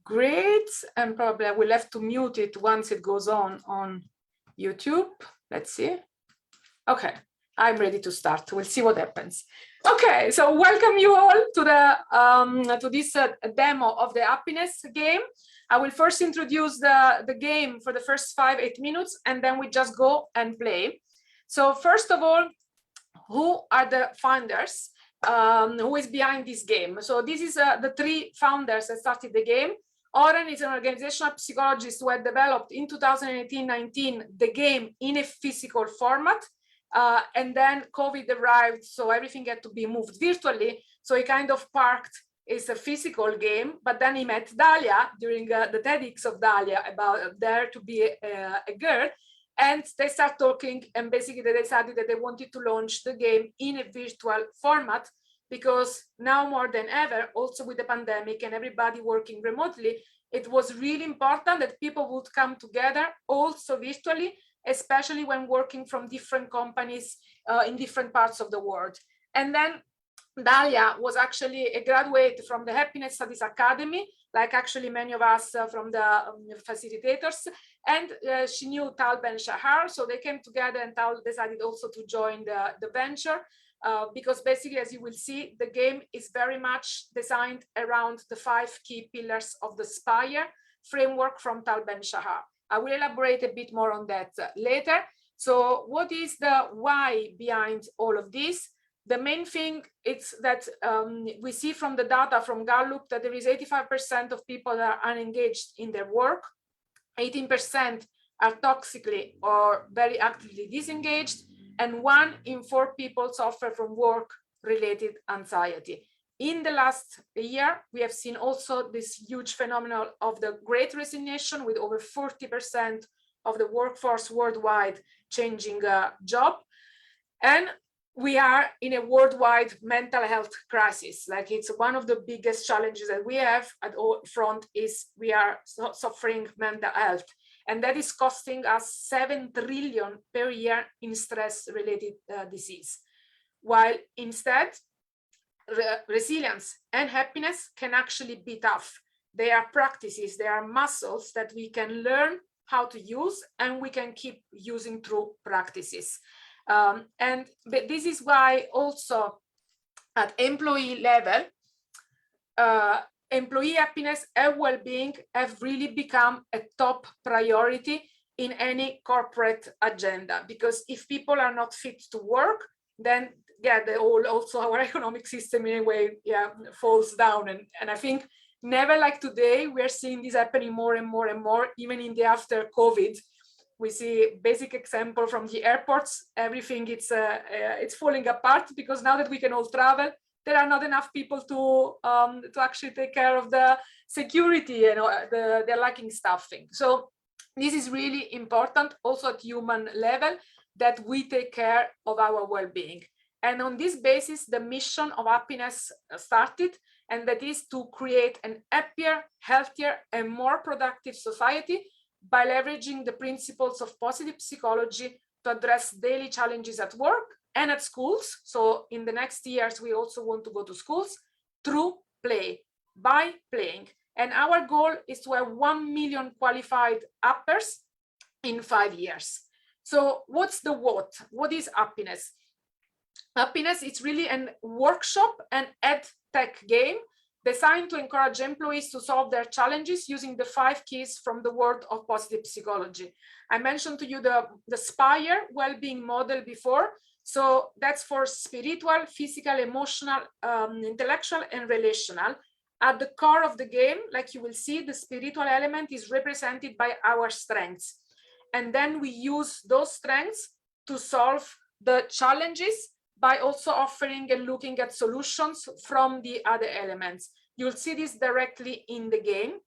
Great, and probably I will have to mute it once it goes on YouTube. Let's see. Okay, I'm ready to start. We'll see what happens. Okay, so welcome you all to the this demo of the Uppiness game. I will first introduce the game for the first 5-8 minutes, and then we just go and play. So first of all, who are the founders? Who is behind this game? So this is the three founders that started the game. Oren is an organizational psychologist who had developed in 2018-19 the game in a physical format. And then COVID arrived, so everything had to be moved virtually. So he kind of parked it's a physical game, but then he met Dalia during the TEDx of Dalia about there to be a girl. And they start talking, and basically they decided that they wanted to launch the game in a virtual format, because now more than ever, also with the pandemic and everybody working remotely, it was really important that people would come together also virtually, especially when working from different companies in different parts of the world. And then Dalia was actually a graduate from the Happiness Studies Academy, like actually many of us from the facilitators, and she knew Tal Ben-Shahar, so they came together, and Tal decided also to join the venture, because basically, as you will see, the game is very much designed around the 5 key pillars of the SPIRE framework from Tal Ben-Shahar. I will elaborate a bit more on that later. So what is the why behind all of this? The main thing is that we see from the data from Gallup that there is 85% of people that are unengaged in their work, 18% are toxically or very actively disengaged, and 1 in 4 people suffer from work-related anxiety. In the last year, we have seen also this huge phenomenon of the Great Resignation, with over 40% of the workforce worldwide changing job. And we are in a worldwide mental health crisis. Like, it's one of the biggest challenges that we have at all front is we are suffering mental health. And that is costing us 7 trillion per year in stress-related disease. While instead, resilience and happiness can actually be tough. They are practices, they are muscles that we can learn how to use, and we can keep using through practices. But this is why also at employee level, employee happiness and well-being have really become a top priority in any corporate agenda, because if people are not fit to work, then also our economic system in a way falls down. And I think never like today, we're seeing this happening more and more and more, even in the after COVID. We see basic example from the airports, everything it's falling apart, because now that we can all travel, there are not enough people to actually take care of the security, they're lacking staffing. So this is really important also at human level, that we take care of our well-being. And on this basis, the mission of Happiness started, and that is to create an happier, healthier, and more productive society by leveraging the principles of positive psychology to address daily challenges at work and at schools. So in the next years, we also want to go to schools through play, by playing. And our goal is to have 1 million qualified uppers in 5 years. So what's the what? What is Happiness? Happiness is really a workshop and ed tech game designed to encourage employees to solve their challenges using the 5 keys from the world of positive psychology. I mentioned to you the SPIRE well-being model before. So that's for spiritual, physical, emotional, intellectual, and relational. At the core of the game, like you will see, the spiritual element is represented by our strengths. And then we use those strengths to solve the challenges by also offering and looking at solutions from the other elements. You'll see this directly in the game.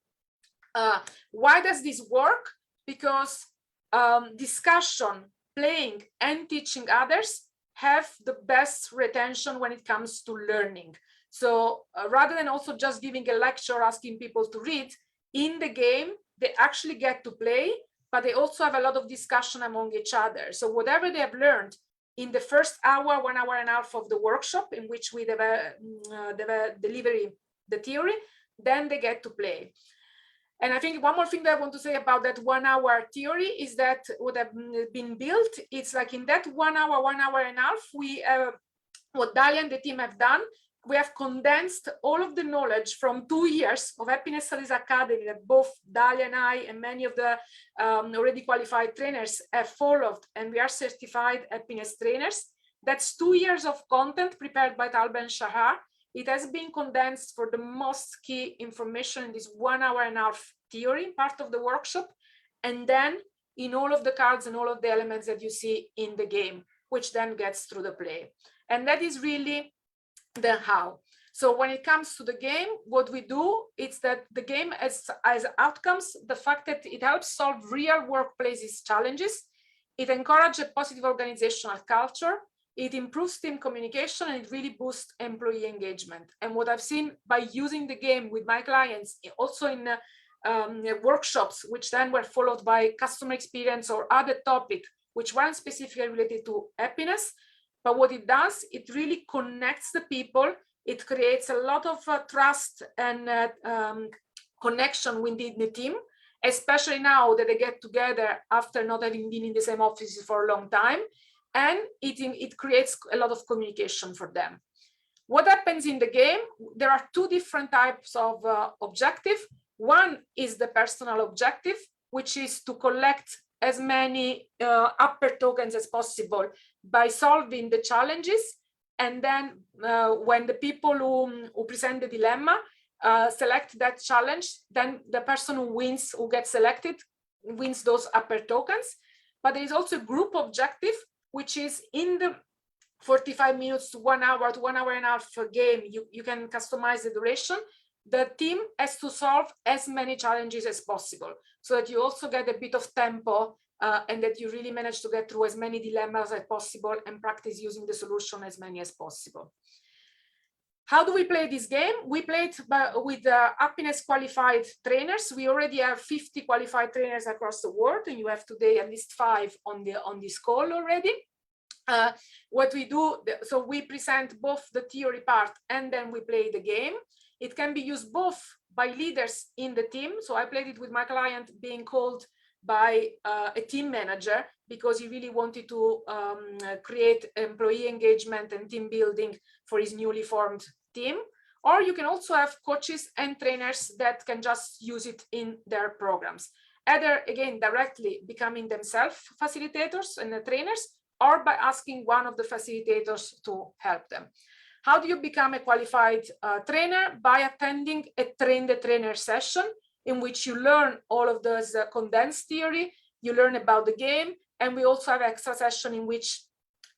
Why does this work? Because discussion, playing, and teaching others have the best retention when it comes to learning. So rather than also just giving a lecture, asking people to read, in the game, they actually get to play, but they also have a lot of discussion among each other. So whatever they have learned in the first hour, 1 hour and a half of the workshop, in which we deliver the theory, then they get to play. And I think one more thing that I want to say about that 1 hour theory is that what have been built, it's like in that 1 hour, 1 hour and a half, we what Dalia and the team have done, we have condensed all of the knowledge from 2 years of Happiness Studies Academy that both Dalia and I and many of the already qualified trainers have followed, and we are certified happiness trainers. That's 2 years of content prepared by Ben-Shahar. It has been condensed for the most key information in this 1 hour and a half theory part of the workshop, and then in all of the cards and all of the elements that you see in the game, which then gets through the play. And that is really the how. So when it comes to the game, what we do is that the game as outcomes, the fact that it helps solve real workplaces challenges, it encourages a positive organizational culture, it improves team communication, and it really boosts employee engagement. And what I've seen by using the game with my clients, also in workshops, which then were followed by customer experience or other topic, which weren't specifically related to happiness, but what it does, it really connects the people. It creates a lot of trust and connection within the team, especially now that they get together after not having been in the same offices for a long time. And it creates a lot of communication for them. What happens in the game? There are 2 different types of objective. One is the personal objective, which is to collect as many upper tokens as possible by solving the challenges. And then when the people who present the dilemma select that challenge, then the person who gets selected, wins those upper tokens. But there is also a group objective, which is in the 45 minutes to 1 hour to 1 hour and a half game. You can customize the duration. The team has to solve as many challenges as possible, so that you also get a bit of tempo and that you really manage to get through as many dilemmas as possible and practice using the solution as many as possible. How do we play this game? We play it with happiness qualified trainers. We already have 50 qualified trainers across the world, and you have today at least 5 on this call already. What we do, so we present both the theory part and then we play the game. It can be used both by leaders in the team. So I played it with my client being called by a team manager because he really wanted to create employee engagement and team building for his newly formed team. Or you can also have coaches and trainers that can just use it in their programs, either again directly becoming themselves facilitators and trainers, or by asking one of the facilitators to help them. How do you become a qualified trainer? By attending a train the trainer session in which you learn all of those condensed theory, you learn about the game, and we also have extra session in which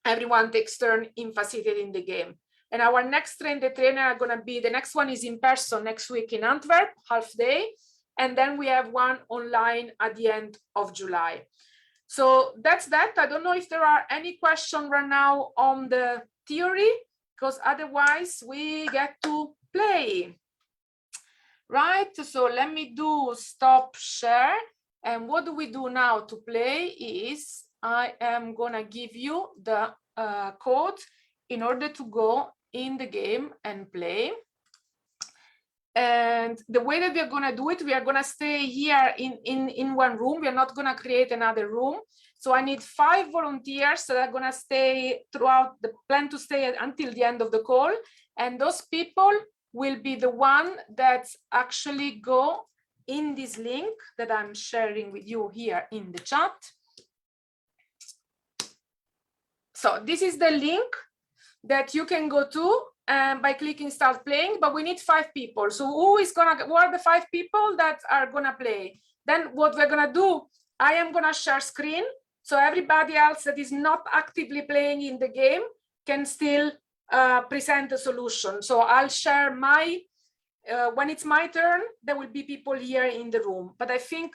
everyone takes turn in facilitating the game. And our next train the trainer are going to be, the next one is in person next week in Antwerp, half day, and then we have one online at the end of July. So that's that. I don't know if there are any questions right now on the theory, because otherwise we get to play. Right, so let me do stop share. And what do we do now to play is I am gonna give you the code in order to go in the game and play. And the way that we are gonna do it, we are gonna stay here in one room. We are not gonna create another room. So I need 5 volunteers that are gonna stay throughout the plan to stay until the end of the call. And those people will be the one that actually go in this link that I'm sharing with you here in the chat. So this is the link that you can go to by clicking start playing, but we need 5 people. So who are the 5 people that are gonna play? Then what we're gonna do, I am gonna share screen. So everybody else that is not actively playing in the game can still present the solution. So I'll share my, when it's my turn, there will be people here in the room. But I think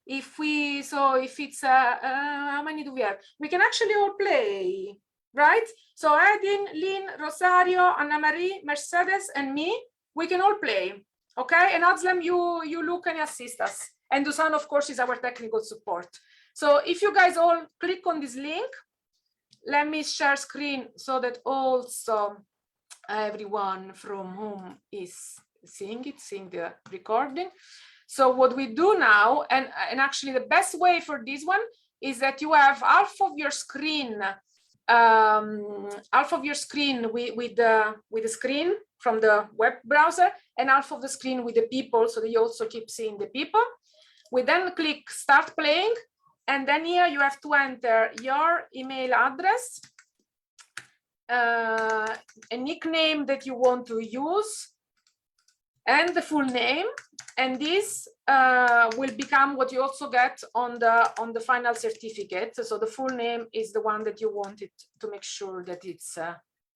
if it's, how many do we have? We can actually all play, right? So Edin, Lynn, Rosario, Anna Marie, Mercedes, and me, we can all play, okay? And Özlem, you look and assist us. And Dusan, of course, is our technical support. So if you guys all click on this link, let me share screen so that also everyone from whom is seeing the recording. So what we do now, and actually the best way for this one is that you have half of your screen, with the screen from the web browser, and half of the screen with the people, so that you also keep seeing the people. We then click start playing, and then here you have to enter your email address, a nickname that you want to use, and the full name, and this will become what you also get on the final certificate. So the full name is the one that you wanted to make sure that it's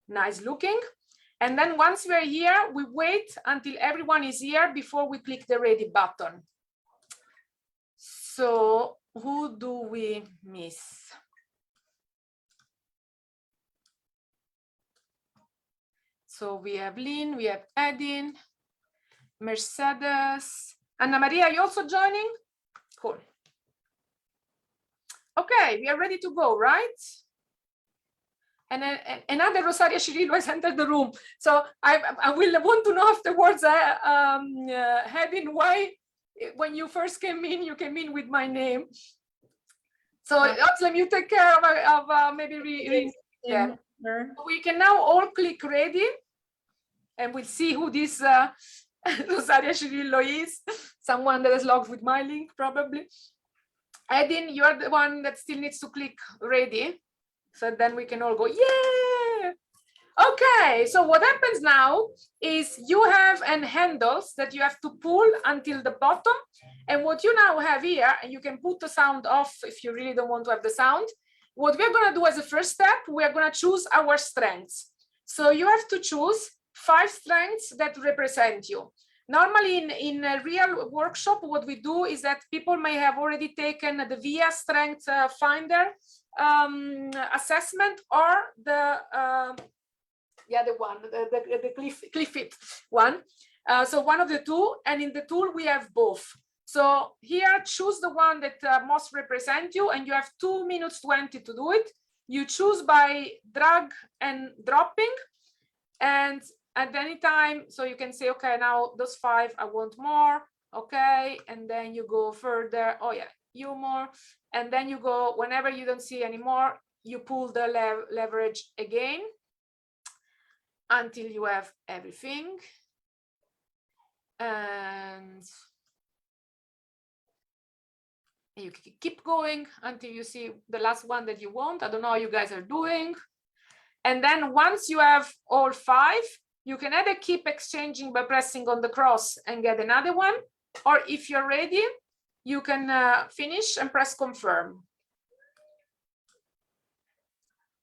nice looking. And then once we're here, we wait until everyone is here before we click the ready button. So who do we miss? So we have Lynn, we have Edin, Mercedes, Anna Maria, you also joining? Cool. Okay, we are ready to go, right? And then another Rosaria Cirillo has entered the room. So I will want to know afterwards, Edin, why when you first came in, you came in with my name. So Özlem, you take care of maybe yeah. We can now all click ready, and we'll see who this Rosaria Cirillo is. Someone that is logged with my link, probably. Edin, you're the one that still needs to click ready. So then we can all go, yeah. Okay, so what happens now is you have handles that you have to pull until the bottom. And what you now have here, and you can put the sound off if you really don't want to have the sound. What we're going to do as a first step, we are going to choose our strengths. So you have to choose 5 strengths that represent you. Normally in a real workshop, what we do is that people may have already taken the VIA Strength Finder assessment, or the other one, the Cliffit one. So one of the two, and in the tool we have both. So here, choose the one that most represent you, and you have 2 minutes 20 to do it. You choose by drag and dropping, and at any time, so you can say, okay, now those 5, I want more, okay, and then you go further, oh yeah, you more, and then you go, whenever you don't see anymore, you pull the leverage again until you have everything. And you keep going until you see the last one that you want. I don't know how you guys are doing. And then once you have all 5, you can either keep exchanging by pressing on the cross and get another one, or if you're ready, you can finish and press confirm.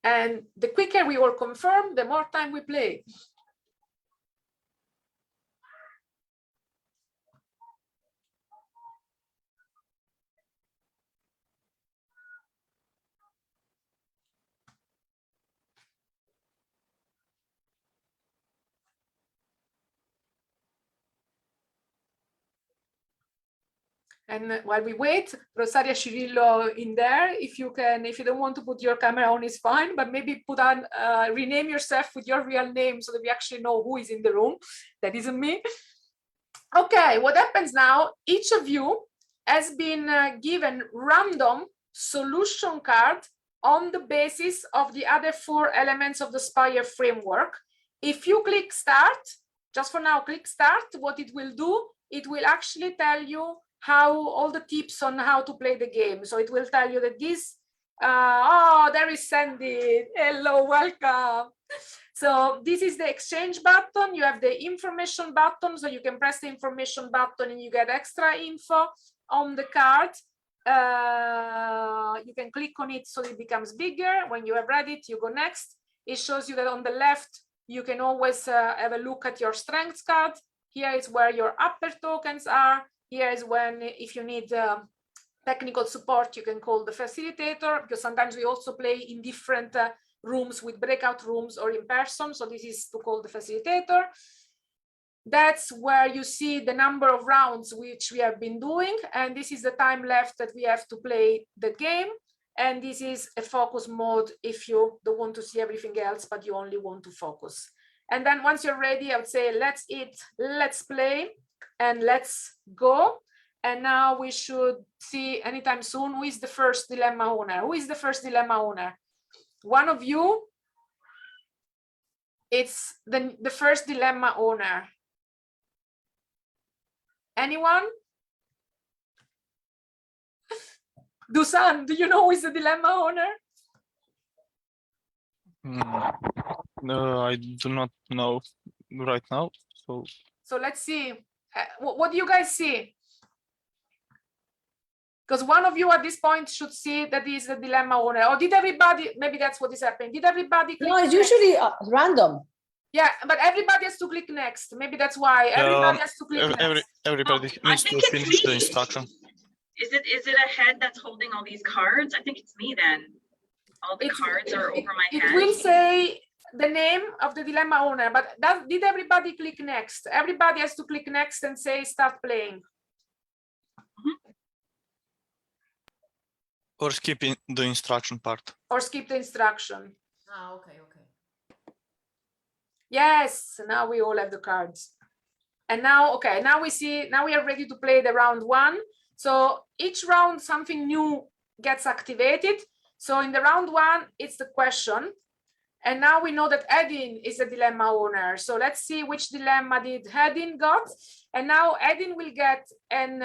And the quicker we all confirm, the more time we play. And while we wait, Rosaria Cirillo in there, if you don't want to put your camera on, is fine, but maybe put on, rename yourself with your real name so that we actually know who is in the room. That isn't me. Okay, what happens now, each of you has been given random solution card on the basis of the other 4 elements of the Spire framework. If you click start, just for now, click start, what it will do, it will actually tell you how all the tips on how to play the game. So it will tell you that this, oh, there is Sandy. Hello, welcome. So this is the exchange button. You have the information button, so you can press the information button and you get extra info on the card. You can click on it so it becomes bigger. When you have read it, you go next. It shows you that on the left, you can always have a look at your strengths card. Here is where your upper tokens are. Here is when, if you need technical support, you can call the facilitator, because sometimes we also play in different rooms with breakout rooms or in person. So this is to call the facilitator. That's where you see the number of rounds which we have been doing. And this is the time left that we have to play the game. And this is a focus mode if you don't want to see everything else, but you only want to focus. And then once you're ready, I would say, let's eat, let's play, and let's go. And now we should see anytime soon who is the first dilemma owner. Who is the first dilemma owner? One of you, it's the first dilemma owner. Anyone? Dusan, do you know who is the dilemma owner? No, I do not know right now. So let's see. What do you guys see? Because one of you at this point should see that he is the dilemma owner. Or did everybody, maybe that's what is happening. Did everybody click No, it's next? usually random. Yeah, but everybody has to click next. Maybe that's why everybody has to click next. Everybody needs to finish the instruction. Is it a head that's holding all these cards? I think it's me then. All the cards are over my head. It will say the name of the dilemma owner, but did everybody click next? Everybody has to click next and say start playing. Or skipping the instruction part. Or skip the instruction. Ah, okay. Yes, now we all have the cards. And now, okay, now we are ready to play the round one. So each round, something new gets activated. So in the round one, it's the question. And now we know that Edin is a dilemma owner. So let's see which dilemma did Edin got. And now Edin will get an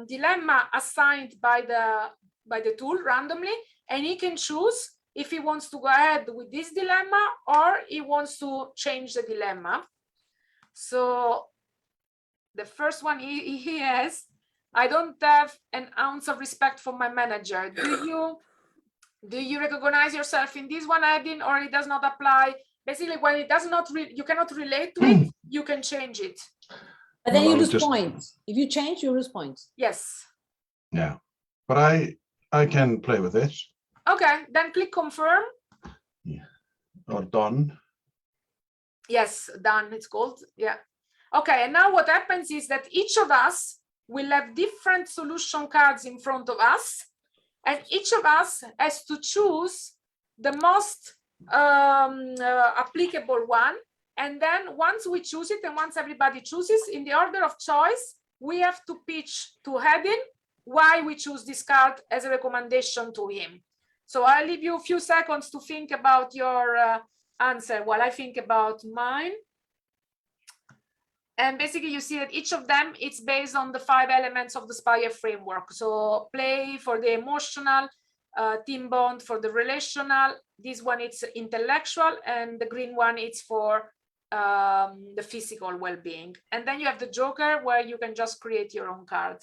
dilemma assigned by the tool randomly, and he can choose if he wants to go ahead with this dilemma or he wants to change the dilemma. So the first one he has, I don't have an ounce of respect for my manager. Do you recognize yourself in this one, Edin, or it does not apply? Basically, when it does not, you cannot relate to it, you can change it. But then you lose points. If you change, you lose points. Yes. Yeah, but I can play with it. Okay, then click confirm. Yeah. Or done. Yes, done, it's called. Yeah. Okay, and now what happens is that each of us will have different solution cards in front of us, and each of us has to choose the most applicable one. And then once we choose it, and once everybody chooses in the order of choice, we have to pitch to Edin why we choose this card as a recommendation to him. So I'll leave you a few seconds to think about your answer while I think about mine. And basically you see that each of them, it's based on the 5 elements of the SPIRE framework. So play for the emotional, team bond for the relational, this one it's intellectual, and the green one it's for the physical well-being. And then you have the joker where you can just create your own card.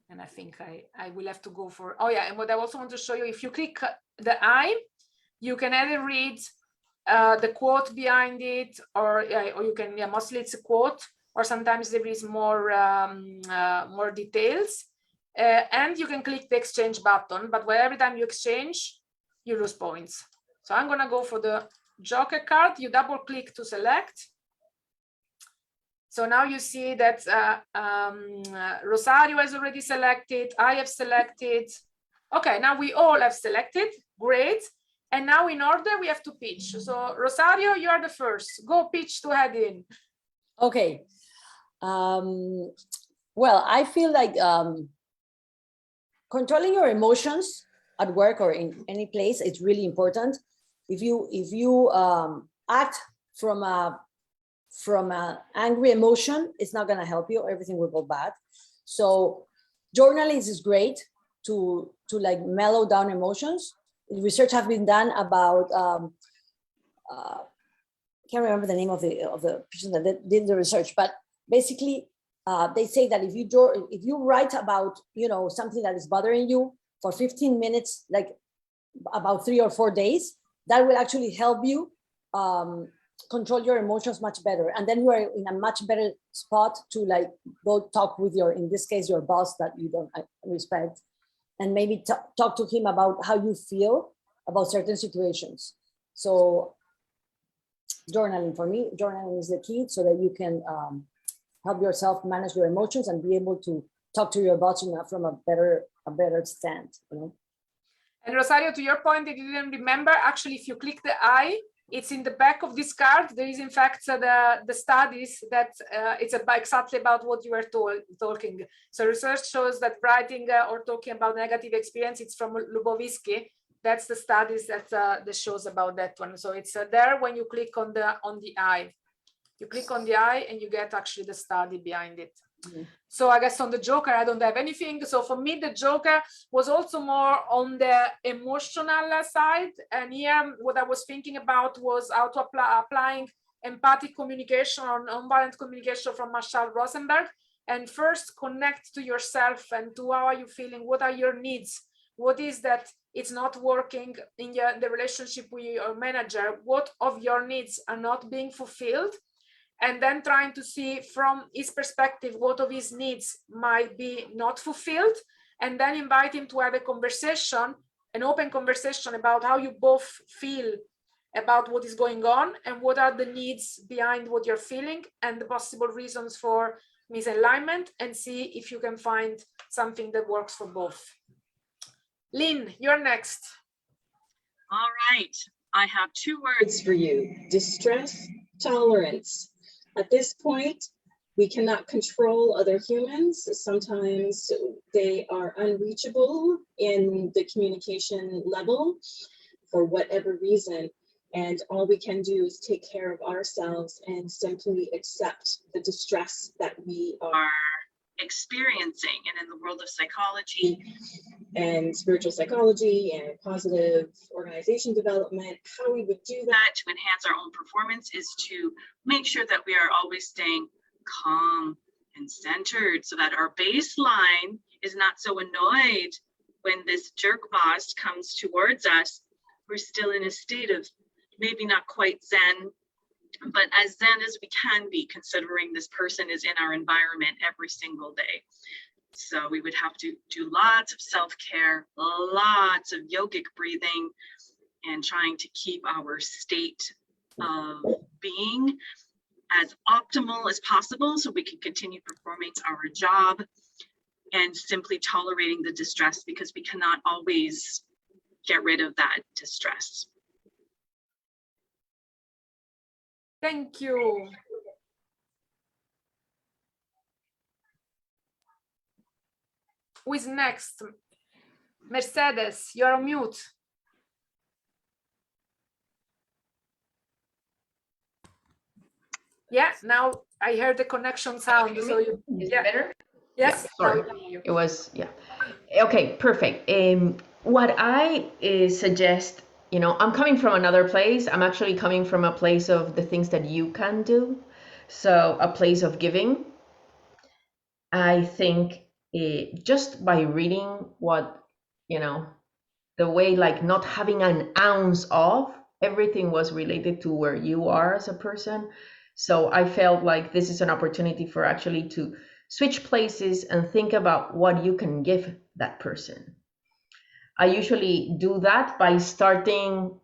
And I think I will have to go for, oh yeah, and what I also want to show you, if you click the eye, you can either read the quote behind it, or you can, yeah, mostly it's a quote, or sometimes there is more more details, and you can click the exchange button, but every time you exchange, you lose points. So I'm gonna go for the joker card. You double click to select. So now you see that Rosario has already selected, I have selected. Okay, now we all have selected, great. And now in order we have to pitch. So Rosario, you are the first. Go pitch to Edin. Okay. Well, I feel like controlling your emotions at work or in any place is really important. If you act from an angry emotion, it's not going to help you. Everything will go bad. So journaling is great to like mellow down emotions. Research has been done about can't remember the name of the person that did the research, but basically they say that if you write about something that is bothering you for 15 minutes, like about 3 or 4 days, that will actually help you control your emotions much better, and then you are in a much better spot to like go talk with in this case your boss that you don't respect, and maybe talk to him about how you feel about certain situations. So journaling, for me, journaling is the key, so that you can help yourself manage your emotions and be able to talk to your boss from a better stand, you know. And Rosario, to your point that you didn't remember, actually, if you click the eye, it's in the back of this card. There is, in fact, the studies that it's exactly about what you were talking. So research shows that writing or talking about negative experience, it's from Lubovitsky. That's the studies that shows about that one. So it's there when you click on the eye. You click on the eye and you get actually the study behind it. Mm-hmm. So I guess on the Joker, I don't have anything. So for me, the Joker was also more on the emotional side. And here, what I was thinking about was how to applying empathic communication or nonviolent communication from Marshall Rosenberg. And first connect to yourself and to how are you feeling? What are your needs? What is that it's not working in the relationship with your manager? What of your needs are not being fulfilled? And then trying to see from his perspective, what of his needs might be not fulfilled, and then invite him to have a conversation, an open conversation about how you both feel about what is going on and what are the needs behind what you're feeling and the possible reasons for misalignment, and see if you can find something that works for both. Lynn, you're next. All right, I have 2 words for you: distress tolerance. At this point, we cannot control other humans. Sometimes they are unreachable in the communication level for whatever reason. And all we can do is take care of ourselves and simply accept the distress that we are experiencing. And in the world of psychology and spiritual psychology and positive organization development, how we would do that to enhance our own performance is to make sure that we are always staying calm and centered, so that our baseline is not so annoyed when this jerk boss comes towards us. We're still in a state of maybe not quite zen, but as zen as we can be, considering this person is in our environment every single day. So we would have to do lots of self-care, lots of yogic breathing, and trying to keep our state of being as optimal as possible so we can continue performing our job, and simply tolerating the distress, because we cannot always get rid of that distress. Thank you. Who is next? Mercedes, you're on mute. Yeah, now I heard the connection sound. So you, is it better? Yes. Yeah, sorry, it was, yeah. Okay, perfect. What I suggest, you know, I'm coming from another place. I'm actually coming from a place of the things that you can do. So a place of giving. I think just by reading what, you know, the way, like, not having an ounce of, everything was related to where you are as a person. So I felt like this is an opportunity for actually to switch places and think about what you can give that person. I usually do that by starting,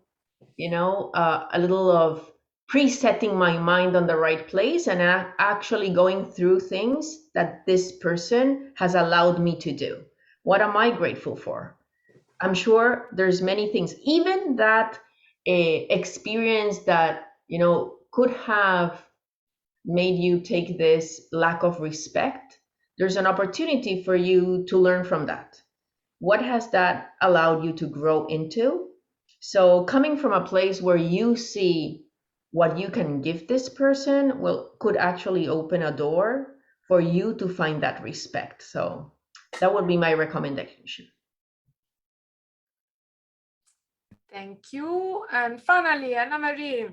you know, a little of presetting my mind on the right place and actually going through things that this person has allowed me to do. What am I grateful for? I'm sure there's many things, even that experience that, you know, could have made you take this lack of respect. There's an opportunity for you to learn from that. What has that allowed you to grow into? So coming from a place where you see what you can give this person could actually open a door for you to find that respect. So that would be my recommendation. Thank you. And finally, Anna-Marie.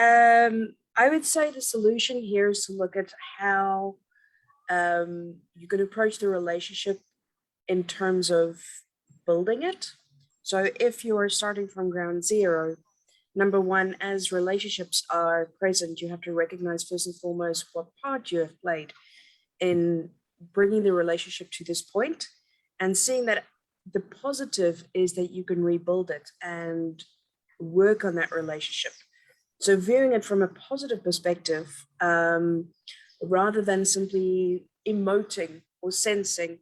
I would say the solution here is to look at how you can approach the relationship in terms of building it. So if you are starting from ground zero, number one, as relationships are present, you have to recognize first and foremost what part you have played in bringing the relationship to this point, and seeing that the positive is that you can rebuild it and work on that relationship. So viewing it from a positive perspective, rather than simply emoting or sensing,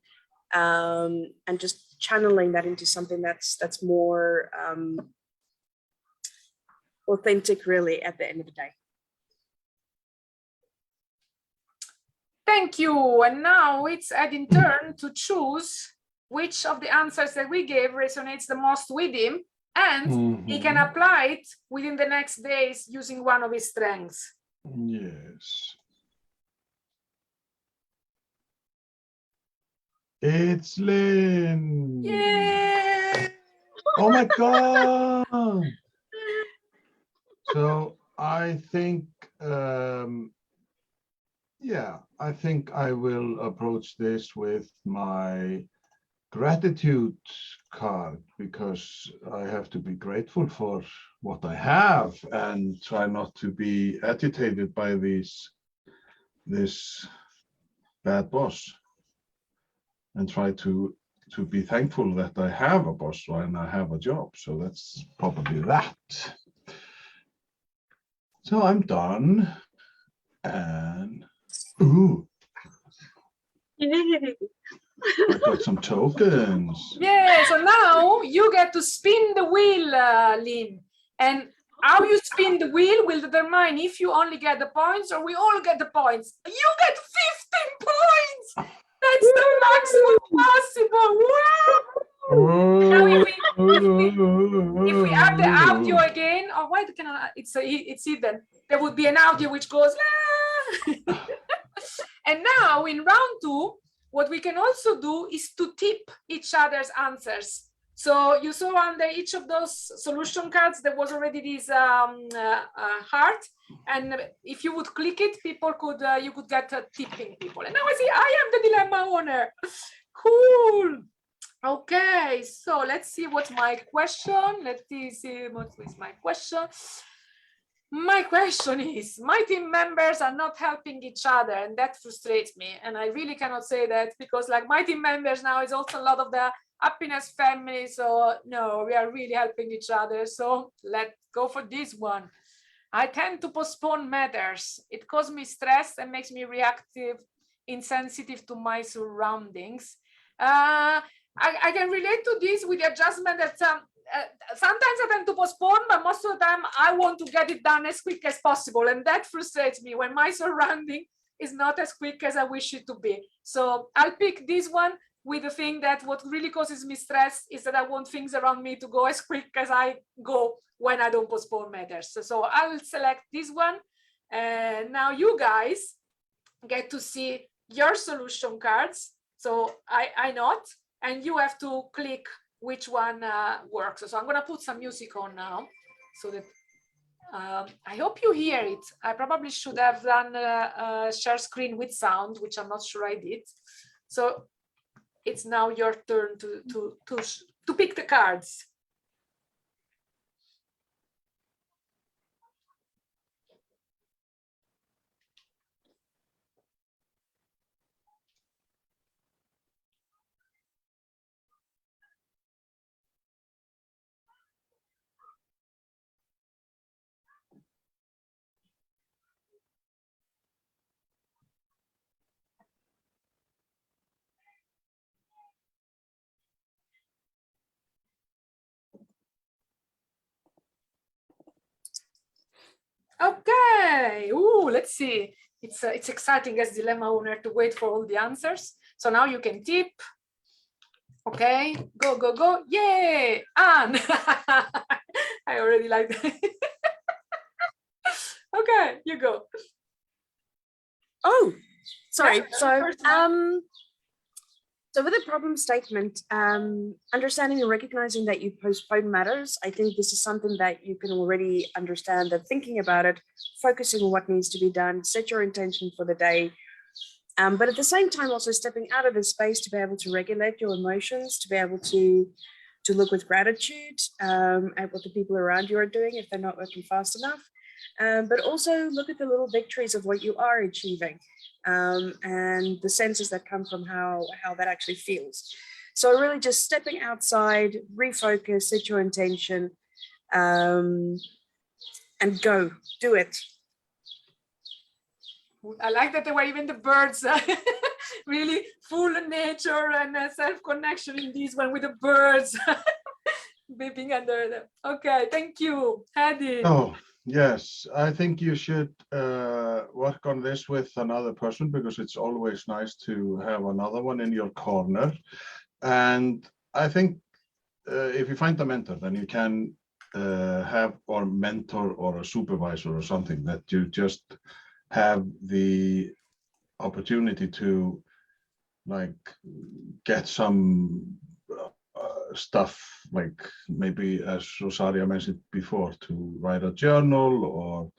and just channeling that into something that's more authentic, really, at the end of the day. Thank you. And now it's Ed's turn to choose which of the answers that we gave resonates the most with him, and he can apply it within the next days using one of his strengths. Yes. It's Lynn. Yay! Oh my God. So I think, yeah, I think I will approach this with my gratitude card, because I have to be grateful for what I have and try not to be agitated by this bad boss, and try to be thankful that I have a boss and I have a job. So that's probably that. So I'm done. And ooh, I got some tokens. Yeah, so now you get to spin the wheel, Lynn. And how you spin the wheel will determine if you only get the points or we all get the points. You get 15 points! That's the maximum possible! Wow! Now if we add the audio again, or why can I, it's hidden. There would be an audio which goes, ah! And now in round 2, what we can also do is to tip each other's answers. So you saw under each of those solution cards, there was already this heart. And if you would click it, people could, you could get tipping people. And now I see I am the dilemma owner. Cool. Okay, so let's see what's my question. Let's see what is my question. My question is, my team members are not helping each other, and that frustrates me. And I really cannot say that, because like my team members now is also a lot of the Uppiness family. So no, we are really helping each other. So let's go for this one. I tend to postpone matters. It causes me stress and makes me reactive, insensitive to my surroundings. I can relate to this with the adjustment that sometimes I tend to postpone, but most of the time I want to get it done as quick as possible. And that frustrates me when my surrounding is not as quick as I wish it to be. So I'll pick this one with the thing that what really causes me stress is that I want things around me to go as quick as I go when I don't postpone matters. So I'll select this one. And now you guys get to see your solution cards. So I not, and you have to click which one works. So I'm going to put some music on now, so that I hope you hear it. I probably should have done share screen with sound, which I'm not sure I did. So it's now your turn to pick the cards. Okay. Ooh, let's see. It's exciting as dilemma owner to wait for all the answers. So now you can tip. Okay, go, go, go. Yay! Anne. I already like that. Okay, you go. Oh, sorry. Yeah, So with the problem statement, understanding and recognizing that you postpone matters, I think this is something that you can already understand, that thinking about it, focusing on what needs to be done, set your intention for the day. But at the same time, also stepping out of the space to be able to regulate your emotions, to be able to look with gratitude at what the people around you are doing if they're not working fast enough. But also look at the little victories of what you are achieving, and the senses that come from how that actually feels. So really just stepping outside, refocus, set your intention, and go, do it. I like that there were even the birds really full nature and self-connection in this one with the birds beeping under them. Okay, thank you, Hadi. Oh, yes, I think you should work on this with another person because it's always nice to have another one in your corner. And I think if you find a mentor, then you can have or mentor or a supervisor or something that you just have the opportunity to like get some stuff, like maybe as Rosaria mentioned before, to write a journal or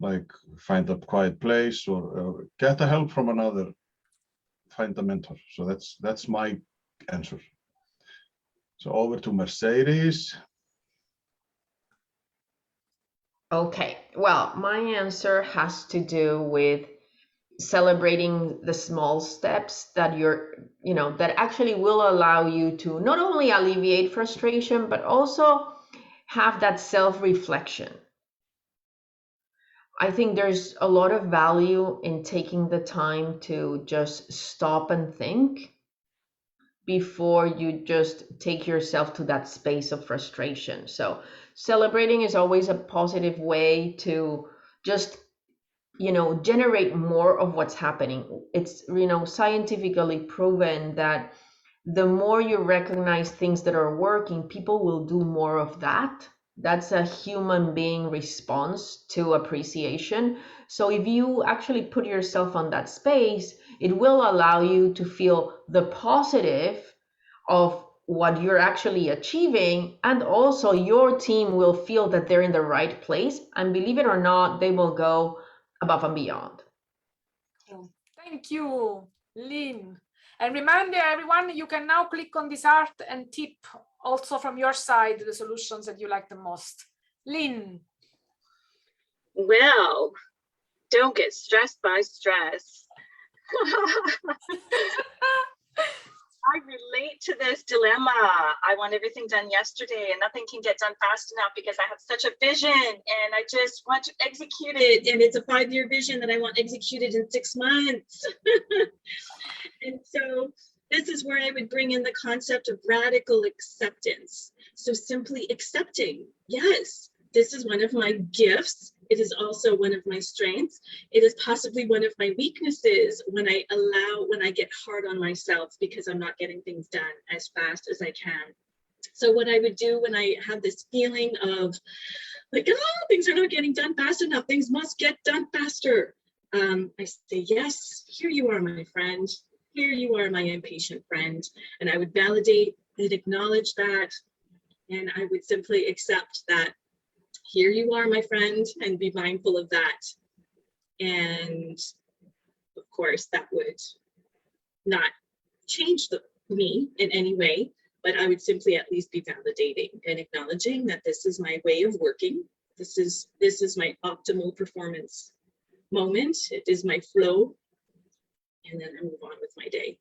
like find a quiet place or get the help from another, find a mentor. So that's my answer. So over to Mercedes. Okay, well, my answer has to do with celebrating the small steps that that actually will allow you to not only alleviate frustration, but also have that self-reflection. I think there's a lot of value in taking the time to just stop and think before you just take yourself to that space of frustration. So celebrating is always a positive way to just generate more of what's happening. It's scientifically proven that the more you recognize things that are working, people will do more of that. That's a human being response to appreciation. So if you actually put yourself on that space, it will allow you to feel the positive of what you're actually achieving, and also your team will feel that they're in the right place, and believe it or not, they will go above and beyond. Thank you, Lynn. And reminder everyone, you can now click on this art and tip also from your side the solutions that you like the most. Lynn. Well, don't get stressed by stress. I relate to this dilemma. I want everything done yesterday and nothing can get done fast enough because I have such a vision and I just want to execute it. And it's a 5-year vision that I want executed in 6 months. And so this is where I would bring in the concept of radical acceptance. So simply accepting, yes, this is one of my gifts. It is also one of my strengths. It is possibly one of my weaknesses when I get hard on myself because I'm not getting things done as fast as I can. So what I would do when I have this feeling of like, oh, things are not getting done fast enough, things must get done faster. I say, yes, here you are, my friend. Here you are, my impatient friend. And I would validate and acknowledge that. And I would simply accept that here you are, my friend, and be mindful of that. And of course, that would not change me in any way, but I would simply at least be validating and acknowledging that this is my way of working. This is my optimal performance moment. It is my flow. And then I move on with my day.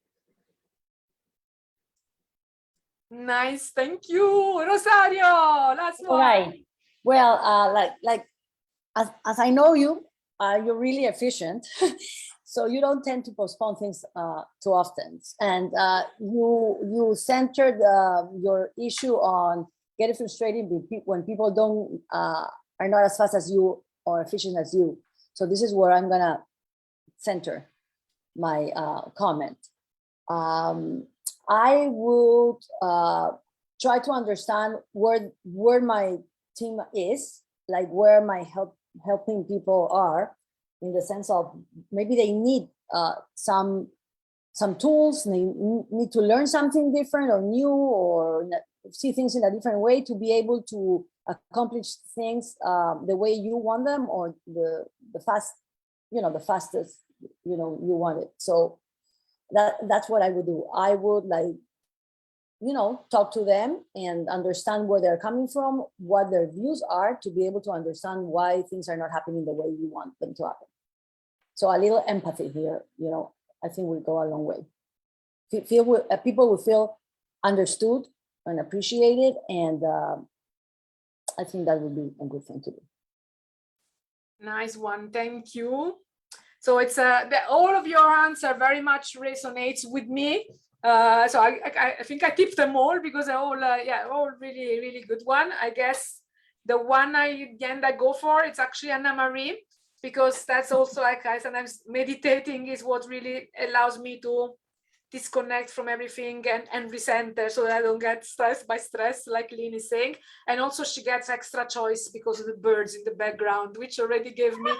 Nice, thank you. Rosario, last one. All right. Well, as I know you, you're really efficient. So you don't tend to postpone things too often. And you centered your issue on getting frustrated when people are not as fast as you or efficient as you. So this is where I'm gonna center my comment. I would try to understand where my team is, like where my helping people are, in the sense of maybe they need some tools, they need to learn something different or new, or see things in a different way to be able to accomplish things the way you want them, or the fastest you want it. So that's what I would do. I would talk to them and understand where they're coming from, what their views are, to be able to understand why things are not happening the way you want them to happen. So a little empathy here, I think will go a long way. People will feel understood and appreciated, and I think that would be a good thing to do. Nice one, thank you. So it's all of your answer very much resonates with me. So I think I tipped them all because they're all all really, really good one. I guess the one I go for, it's actually Anna Marie, because that's also like I sometimes meditating is what really allows me to disconnect from everything and recenter so that I don't get stressed by stress, like Lynn is saying. And also she gets extra choice because of the birds in the background, which already gave me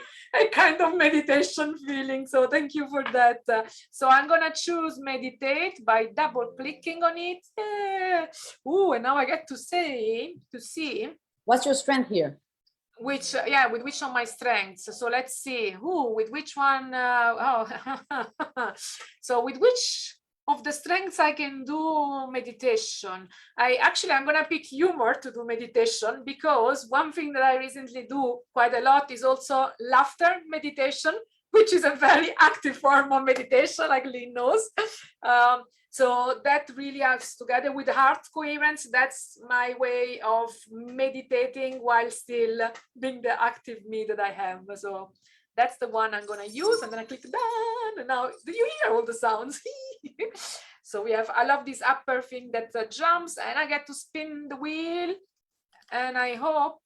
a kind of meditation feeling. So thank you for that. So I'm gonna choose meditate by double clicking on it. Yeah. Ooh, and now I get to see What's your strength here? which with which of my strengths. So let's see with which one. So with which of the strengths I can do meditation. I'm gonna pick humor to do meditation, because one thing that I recently do quite a lot is also laughter meditation, which is a very active form of meditation, like Lynn knows. So that really helps together with heart coherence. That's my way of meditating while still being the active me that I have. So that's the one I'm gonna use. And then I click done. And now, do you hear all the sounds? So we have, I love this upper thing that jumps, and I get to spin the wheel. And I hope,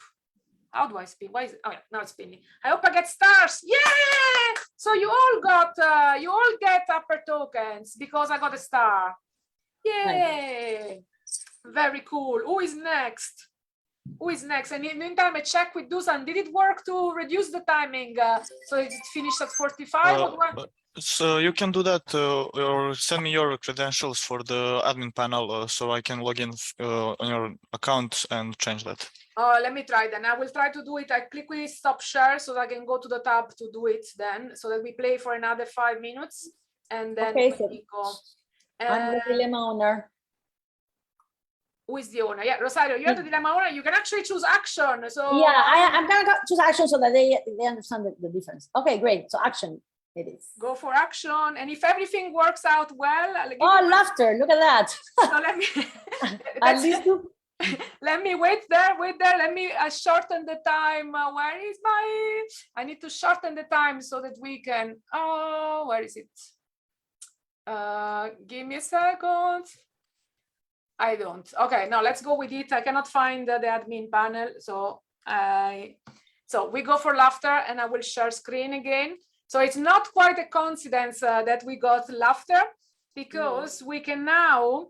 how do I spin? Why is it? Oh yeah, now it's spinning. I hope I get stars. Yeah! So you all get upper tokens because I got a star. Yay! Very cool. Who is next? And in the meantime, I check with Dusan. Did it work to reduce the timing? So it finished at 45? So you can do that, or send me your credentials for the admin panel, so I can log in on your account and change that. Let me try then. I will try to do it. I click with stop share so that I can go to the tab to do it then, so that we play for another 5 minutes and then we go. I'm the dilemma owner. Who is the owner? Yeah, Rosario, you're the dilemma owner. You can actually choose action. So yeah, I'm gonna choose action so that they understand the difference. Okay, great. So action it is. Go for action, and if everything works out well, laughter! Look at that. So let me. At least let me wait there. Let me shorten the time. Where is my? I need to shorten the time so that we can. Oh, where is it? Give me a second. I don't. Okay, now let's go with it. I cannot find the admin panel, so we go for laughter, and I will share screen again. So it's not quite a coincidence that we got laughter, because we can now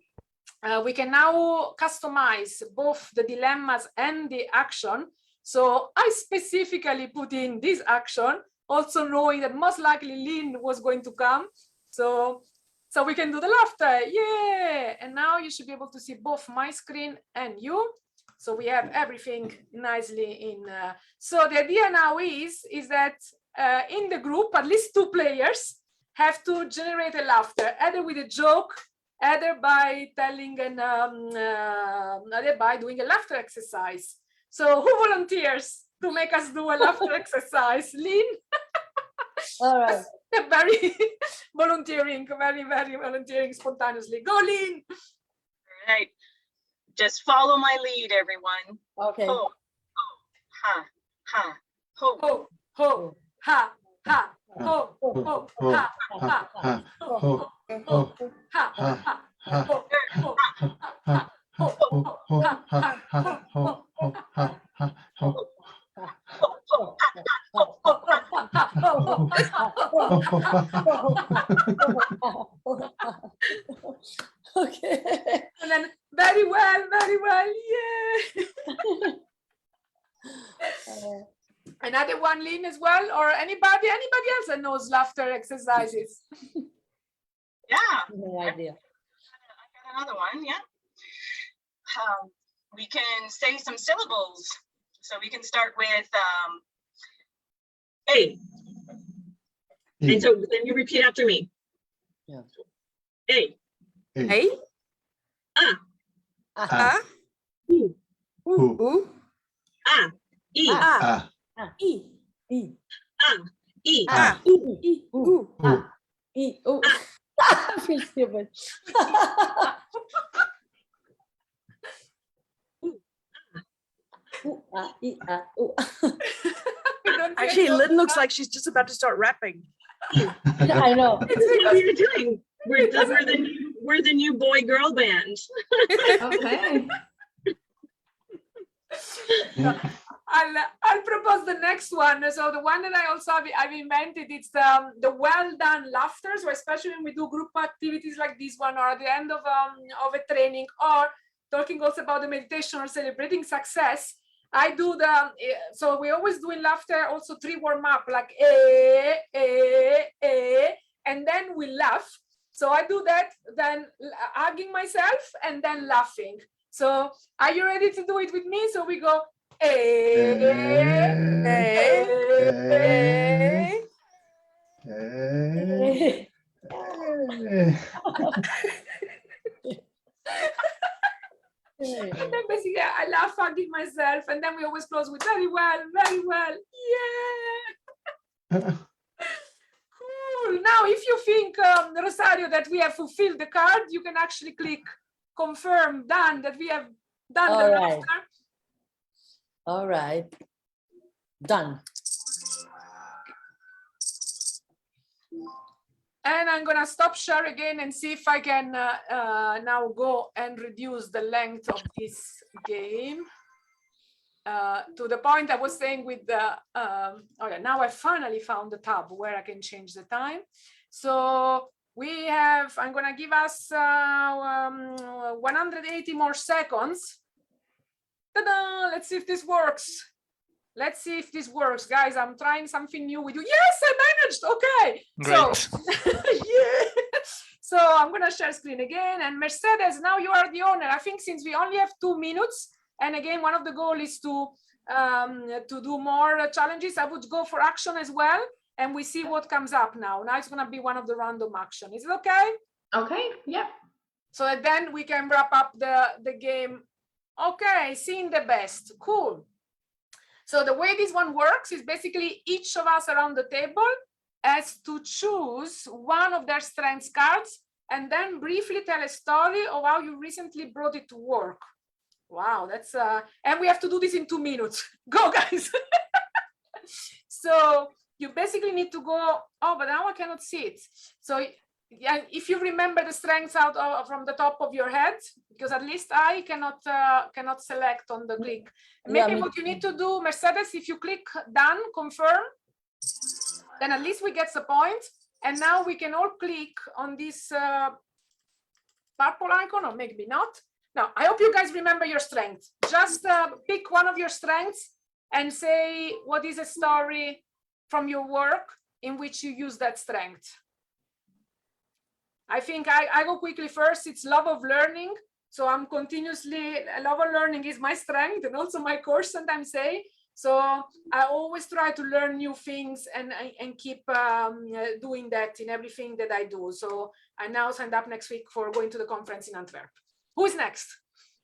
customize both the dilemmas and the action. So I specifically put in this action, also knowing that most likely Lynn was going to come. So we can do the laughter, yeah! And now you should be able to see both my screen and you. So we have everything nicely in. So the idea now is that in the group, at least 2 players have to generate a laughter, either with a joke, either by telling either by doing a laughter exercise. So who volunteers to make us do a laughter exercise? Lynn? All right. Very volunteering, very volunteering spontaneously. Go, Lynn. All right. Just follow my lead, everyone. Okay. Ho, ho, ha, ha, ho. Ho, ho, ha, ha, ho, ho, ha, ha, ha, ho, ho, ha, ha, ho, ho, ha, Okay. and then very well, yeah. Another one, Lynn, as well, or anybody else that knows laughter exercises? Yeah. No idea. I got another one, yeah. We can say some syllables. So we can start with A. And so then you repeat after me. Yeah. A. Hey? U. Ooh. E. E. E. E. E. Ooh. E. Oh. I feel stupid. Actually, Lynn looks like she's just about to start rapping. I know. This is what we were doing. We're the new boy girl band. Okay. I'll propose the next one. So the one that I also I've invented, it's the well done laughter. So especially when we do group activities like this one, or at the end of a training, or talking also about the meditation or celebrating success, I do the, so we always do in laughter also 3 warm up, like and then we laugh. So I do that, then hugging myself and then laughing. So are you ready to do it with me? So we go and then basically I laugh, hugging myself, and then we always close with very well, yeah. Cool. Now, if you think, Rosario, that we have fulfilled the card, you can actually click confirm, done, that we have done All the right. laughter. All right. Done. And I'm gonna stop share again and see if I can now go and reduce the length of this game to the point I was saying with the, oh yeah, now I finally found the tab where I can change the time. So we have, I'm gonna give us 180 more seconds. Ta-da! Let's see if this works. Let's see if this works, guys. I'm trying something new with you. Yes, I managed. Okay. Great. So, yeah. So I'm gonna share screen again. And Mercedes, now you are the owner. I think since we only have 2 minutes, and again, one of the goals is to do more challenges. I would go for action as well, and we see what comes up now. Now it's gonna be one of the random action. Is it okay? Okay. Yeah. So that then we can wrap up the game. Okay, seeing the best. Cool. So the way this one works is basically each of us around the table has to choose one of their strengths cards and then briefly tell a story of how you recently brought it to work. Wow, that's and we have to do this in 2 minutes. Go, guys. So you basically need to go, oh, but now I cannot see it. So yeah, if you remember the strengths out from the top of your head, because at least I cannot select on the click. Maybe what you need to do, Mercedes, if you click done, confirm, then at least we get the point. And now we can all click on this purple icon, or maybe not. Now, I hope you guys remember your strengths. Just pick one of your strengths and say what is a story from your work in which you use that strength. I think I go quickly first. It's love of learning. So I'm continuously, love of learning is my strength and also my core, sometimes say. So I always try to learn new things and keep doing that in everything that I do. So I now signed up next week for going to the conference in Antwerp. Who's next?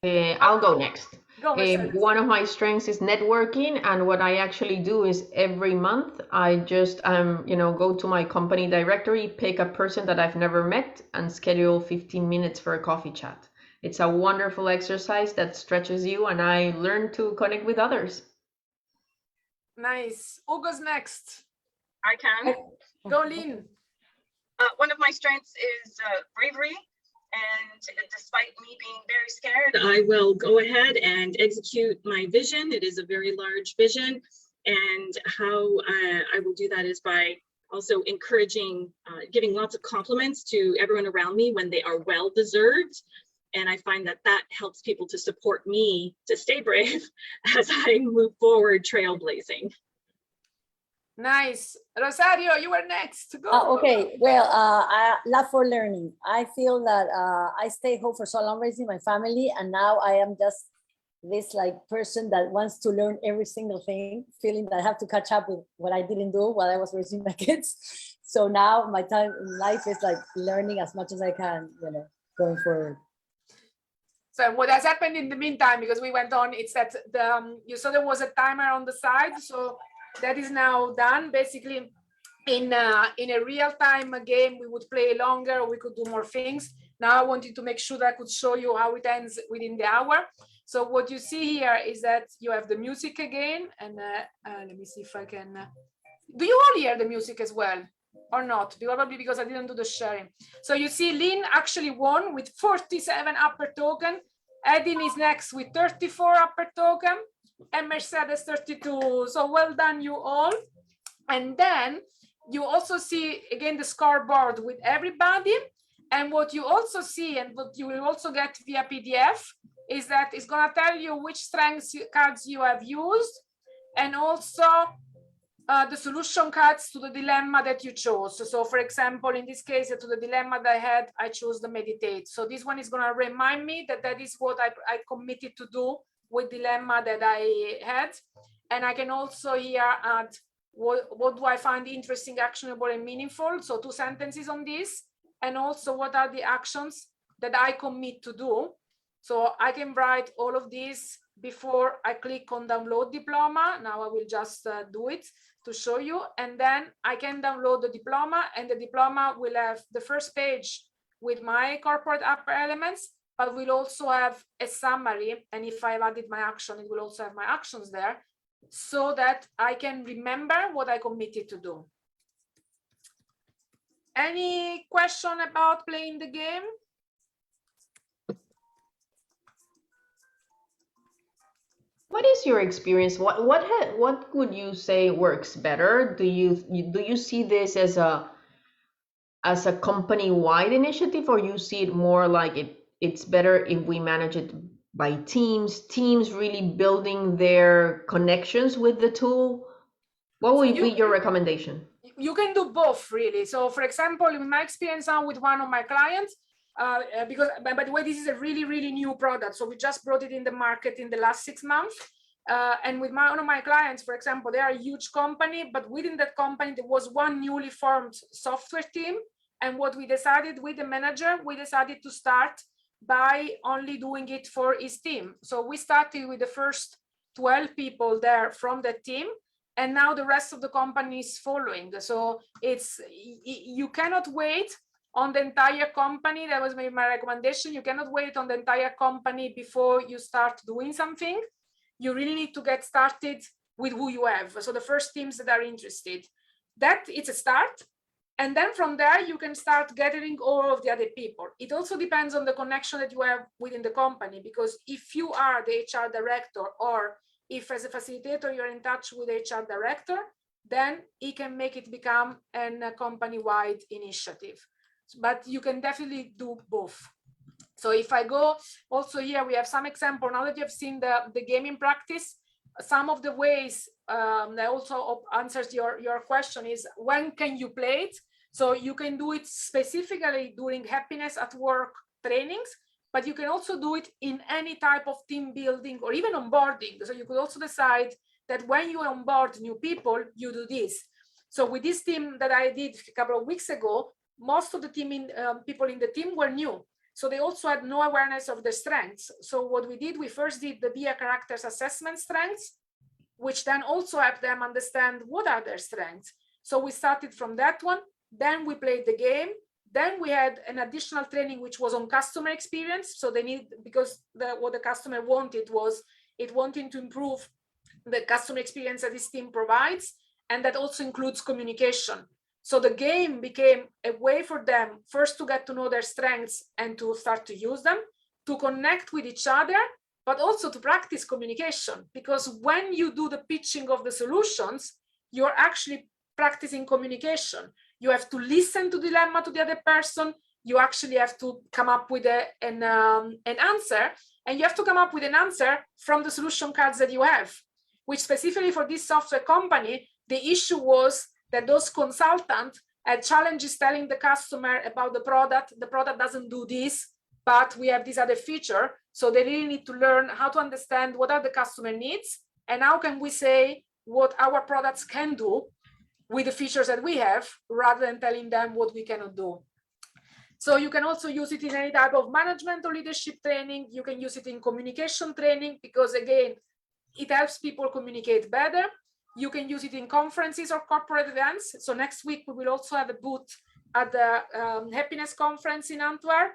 I'll go next. Go, one of my strengths is networking, and what I actually do is every month I just go to my company directory, pick a person that I've never met, and schedule 15 minutes for a coffee chat. It's a wonderful exercise that stretches you, and I learn to connect with others. Nice. Who goes next? I can. Go, Lynn. One of my strengths is bravery. And despite me being very scared, I will go ahead and execute my vision. It is a very large vision. And how I will do that is by also encouraging, giving lots of compliments to everyone around me when they are well deserved. And I find that that helps people to support me to stay brave as I move forward trailblazing. Nice. Rosario, you were next. Go. Okay, well, I love for learning. I feel that I stayed home for so long raising my family, and now I am just this like person that wants to learn every single thing, feeling that I have to catch up with what I didn't do while I was raising my kids. So now my time in life is like learning as much as I can, going forward. So what has happened in the meantime, because we went on, it's that you saw there was a timer on the side. So that is now done. Basically, in a real-time game, we would play longer, or we could do more things. Now I wanted to make sure that I could show you how it ends within the hour. So what you see here is that you have the music again, and let me see if I can. Do you all hear the music as well, or not? Probably because I didn't do the sharing. So you see Lynn actually won with 47 upper token. Edin is next with 34 upper token and Mercedes 32. So well done you all. And then you also see again the scoreboard with everybody. And what you also see and what you will also get via PDF is that it's going to tell you which strengths cards you have used and also the solution cards to the dilemma that you chose. So for example, in this case, to the dilemma that I had, I chose the meditate. So this one is going to remind me that that is what I committed to do with dilemma that I had. And I can also here add what do I find interesting, actionable, and meaningful. So 2 sentences on this. And also what are the actions that I commit to do. So I can write all of these before I click on download diploma. Now I will just do it to show you. And then I can download the diploma, and the diploma will have the first page with my corporate upper elements, but will also have a summary. And if I've added my action, it will also have my actions there so that I can remember what I committed to do. Any question about playing the game? What is your experience? What would you say works better? Do you see this as a company-wide initiative, or you see it more like it's better if we manage it by teams really building their connections with the tool? What would be your recommendation? You can do both, really. So for example, in my experience now with one of my clients, because by the way, this is a really new product. So we just brought it in the market in the last 6 months. And with one of my clients, for example, they are a huge company, but within that company, there was one newly formed software team. And what we decided with the manager, we decided to start by only doing it for his team. So we started with the first 12 people there from that team. And now the rest of the company is following. So you cannot wait on the entire company. That was my recommendation. You cannot wait on the entire company before you start doing something. You really need to get started with who you have. So the first teams that are interested, that it's a start. And then from there, you can start gathering all of the other people. It also depends on the connection that you have within the company, because if you are the HR director, or if as a facilitator, you're in touch with the HR director, then he can make it become a company-wide initiative. But you can definitely do both. So if I go also here, we have some example. Now that you've seen the game in practice, some of the ways that also answers your question is, when can you play it? So you can do it specifically during happiness at work trainings, but you can also do it in any type of team building or even onboarding. So you could also decide that when you onboard new people, you do this. So with this team that I did a couple of weeks ago, most of the people in the team were new. So they also had no awareness of their strengths. So what we did, we first did the BIA characters assessment strengths, which then also helped them understand what are their strengths. So we started from that one. Then we played the game. Then we had an additional training, which was on customer experience. So they need, because what the customer wanted was, it wanted to improve the customer experience that this team provides. And that also includes communication. So the game became a way for them first to get to know their strengths and to start to use them, to connect with each other, but also to practice communication. Because when you do the pitching of the solutions, you're actually practicing communication. You have to listen to the dilemma to the other person. You actually have to come up with an answer, and you have to come up with an answer from the solution cards that you have, which specifically for this software company, the issue was that those consultants had challenges telling the customer about the product doesn't do this, but we have this other feature. So they really need to learn how to understand what are the customer needs and how can we say what our products can do with the features that we have, rather than telling them what we cannot do. So you can also use it in any type of management or leadership training. You can use it in communication training, because again, it helps people communicate better. You can use it in conferences or corporate events. So next week, we will also have a booth at the Happiness Conference in Antwerp.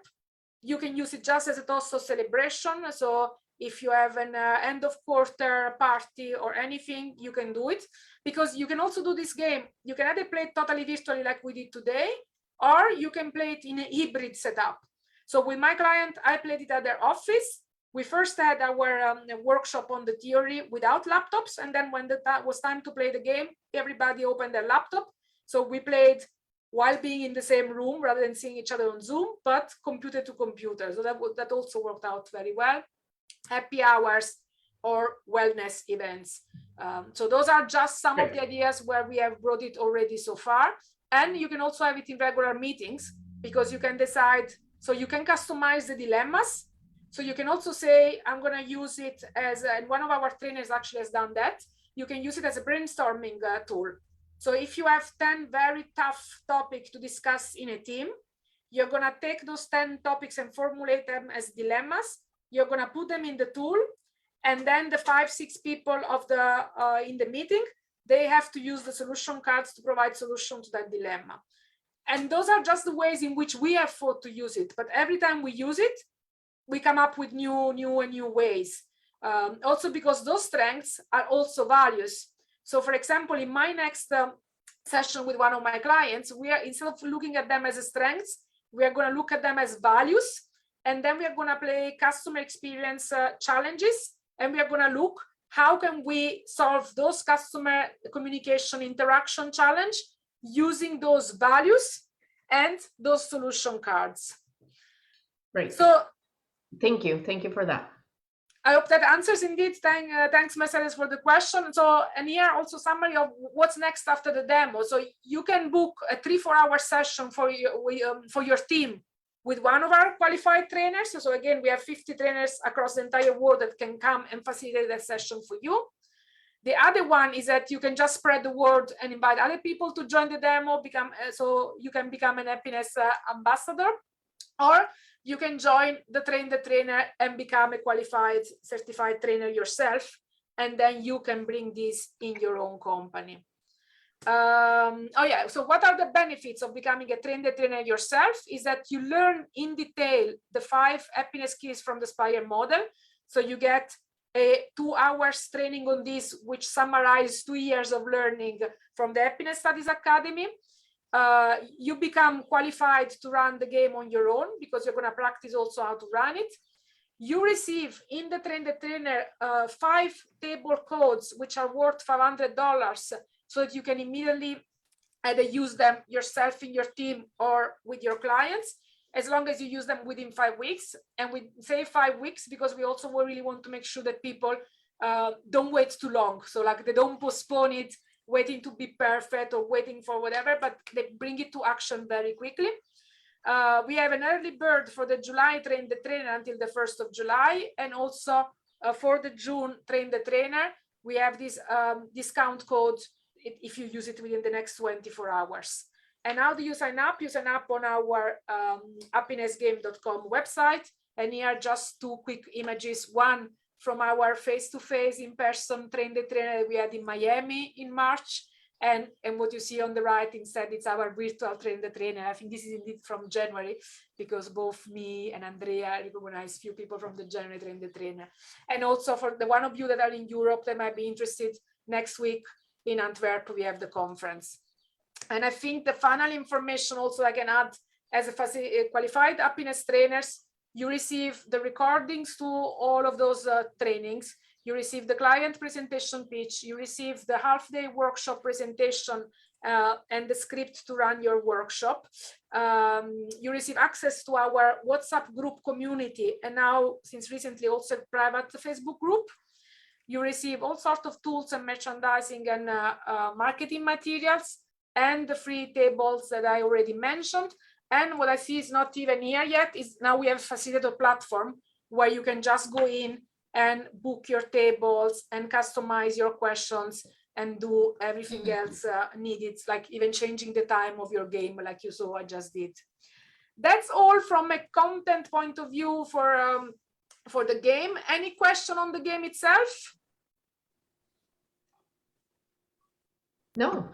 You can use it just as a toast of celebration. So if you have an end of quarter party or anything, you can do it, because you can also do this game. You can either play it totally virtually like we did today, or you can play it in a hybrid setup. So with my client, I played it at their office. We first had our workshop on the theory without laptops. And then when that was time to play the game, everybody opened their laptop. So we played while being in the same room rather than seeing each other on Zoom, but computer to computer. So that also worked out very well. Happy hours or wellness events. So those are just some of the ideas where we have brought it already so far. And you can also have it in regular meetings, because you can decide, so you can customize the dilemmas. So you can also say, I'm going to use it as, and one of our trainers actually has done that. You can use it as a brainstorming tool. So if you have 10 very tough topics to discuss in a team, you're going to take those 10 topics and formulate them as dilemmas. You're going to put them in the tool. And then the 5-6 people of the in the meeting, they have to use the solution cards to provide solution to that dilemma. And those are just the ways in which we have thought to use it. But every time we use it, we come up with new ways. Also because those strengths are also values. So for example, in my next session with one of my clients, we are, instead of looking at them as strengths, we are going to look at them as values. And then we are going to play customer experience challenges. And we are going to look, how can we solve those customer communication interaction challenge using those values and those solution cards. Great. So thank you for that. I hope that answers indeed. Thanks, Mercedes, for the question. So, and here also summary of what's next after the demo. So you can book a 3-4 hour session for your team with one of our qualified trainers. So again, we have 50 trainers across the entire world that can come and facilitate that session for you. The other one is that you can just spread the word and invite other people to join the demo, so you can become an Uppiness ambassador, or you can join the Train the Trainer and become a qualified certified trainer yourself, and then you can bring this in your own company. Oh yeah, so what are the benefits of becoming a Train the Trainer yourself is that you learn in detail the 5 happiness keys from the Spire model. So you get a 2 hours training on this, which summarize 2 years of learning from the Happiness Studies Academy. You become qualified to run the game on your own, because you're going to practice also how to run it. You receive in the Train the Trainer 5 table codes, which are worth $500, so that you can immediately either use them yourself in your team or with your clients, as long as you use them within 5 weeks. And we say 5 weeks because we also really want to make sure that people don't wait too long. So like they don't postpone it, waiting to be perfect or waiting for whatever, but they bring it to action very quickly. We have an early bird for the July Train the Trainer until the 1st of July. And also for the June Train the Trainer, we have this discount code if you use it within the next 24 hours. And how do you sign up? You sign up on our uppinessgame.com website. And here are just 2 quick images. One from our face-to-face in-person Train the Trainer we had in Miami in March. And what you see on the right instead, it's our virtual Train the Trainer. I think this is indeed from January, because both me and Andrea recognize few people from the January Train the Trainer. And also for the one of you that are in Europe that might be interested, next week in Antwerp, we have the conference. And I think the final information also I can add, as a qualified happiness trainers, you receive the recordings to all of those trainings. You receive the client presentation pitch. You receive the half-day workshop presentation and the script to run your workshop. You receive access to our WhatsApp group community, and now, since recently, also a private Facebook group. You receive all sorts of tools and merchandising and marketing materials, and the free tables that I already mentioned. And what I see is not even here yet is now we have facilitated a platform where you can just go in and book your tables and customize your questions and do everything else needed, like even changing the time of your game, like you saw I just did. That's all from a content point of view for the game. Any question on the game itself? No,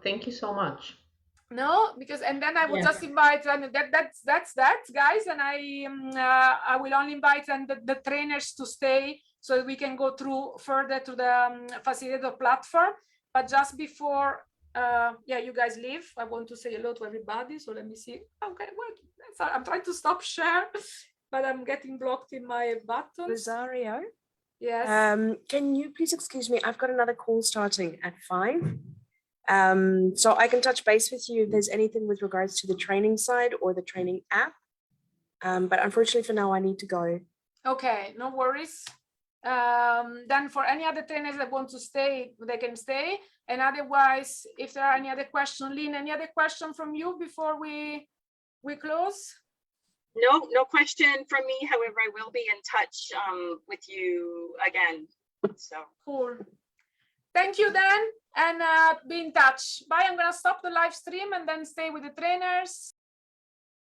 thank you so much. No, because and then I would just invite, and that's that, guys, and I will only invite and the trainers to stay so that we can go through further to the facilitator platform. But just before, yeah, you guys leave, I want to say hello to everybody. So let me see. Okay, what? Sorry, I'm trying to stop share, but I'm getting blocked in my buttons. Rosario, Yes. can you please excuse me? I've got another call starting at 5. So I can touch base with you if there's anything with regards to the training side or the training app. But unfortunately for now, I need to go. Okay, no worries. Then for any other trainers that want to stay, they can stay. And otherwise, if there are any other questions, Lynn, any other question from you before we close? No question from me. However, I will be in touch with you again. So Cool. Thank you, Dan, and be in touch. Bye. I'm gonna stop the live stream and then stay with the trainers.